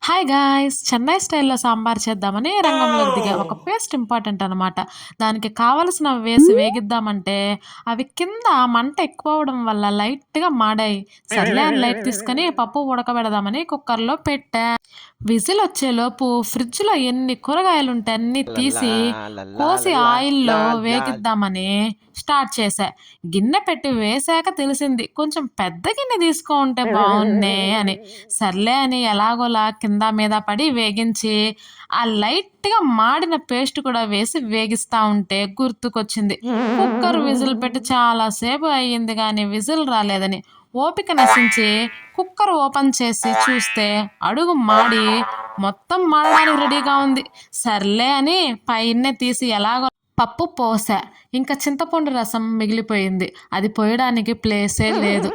Hi guys! Chennai స్టైల్‌లో సాంబార్ చేద్దామని రంగంలోకి దిగా. ఒక పేస్ట్ ఇంపార్టెంట్ అనమాట. దానికి కావాల్సినవి వేసి వేగిద్దామంటే, అవి కింద మంట ఎక్కువవ్వడం వల్ల లైట్‌గా మాడాయి. సర్లే అని లైట్ తీసుకొని పప్పు ఉడకబెడదామని కుక్కర్‌లో పెట్టా. విజిలొచ్చేలోపు ఫ్రిడ్జ్‌లో ఎన్ని కూరగాయలుంటే అన్నీ లల్లా తీసి, లల్లా కోసి లల్లా ఆయిల్‌లో లాల్ లాల్. వేగిద్దామని స్టార్ట్ చేశా. గిన్నె పెట్టి వేశాక తెలిసింది కొంచెం పెద్ద గిన్నె తీసుకో ఉంటే బావున్నే అని. సర్లే అని ఎలాగోలా కింద మీద పడి వేగించి, ఆ లైట్‌గా మాడిన పేస్ట్ కూడా వేసి వేగిస్తా ఉంటే గుర్తుకొచ్చింది. కుక్కర్ విజిల్ పెట్టి చాలా సేపు అయ్యింది గానీ విజిల్ రాలేదని. ఓపిక నశించి కుక్కర్ ఓపెన్ చేసి చూస్తే అడుగు మాడి మొత్తం మాడడానికి రెడీగా ఉంది. సర్లే అని పైన్నే తీసి ఎలాగో పప్పు పోసా. ఇంకా చింతపండు రసం మిగిలిపోయింది. అది పోయడానికి ప్లేసే లేదు.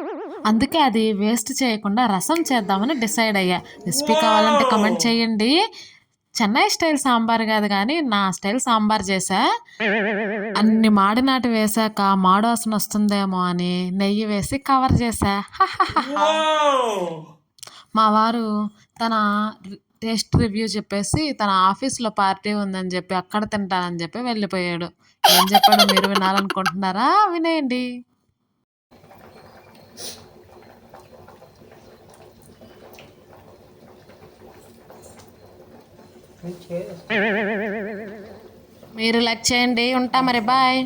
అందుకే అది వేస్ట్ చేయకుండా రసం చేద్దామని డిసైడ్ అయ్యా. రెసిపీ కావాలంటే కమెంట్ చేయండి. చెన్నై స్టైల్ సాంబార్ కాదు కానీ నా స్టైల్ సాంబార్ చేశా. అన్ని మాడినాటి వేశాక మాడవాసన వస్తుందేమో అని నెయ్యి వేసి కవర్ చేశా. మా వారు తన టేస్ట్ రివ్యూ చెప్పేసి తన ఆఫీస్‌లో పార్టీ ఉందని చెప్పి అక్కడ తింటానని చెప్పి వెళ్ళిపోయాడు. ఏం చెప్పాడో మీరు వినాలనుకుంటున్నారా? వినేయండి. మీరు లైక్ చేయండి. ఉంటా మరి. బాయ్.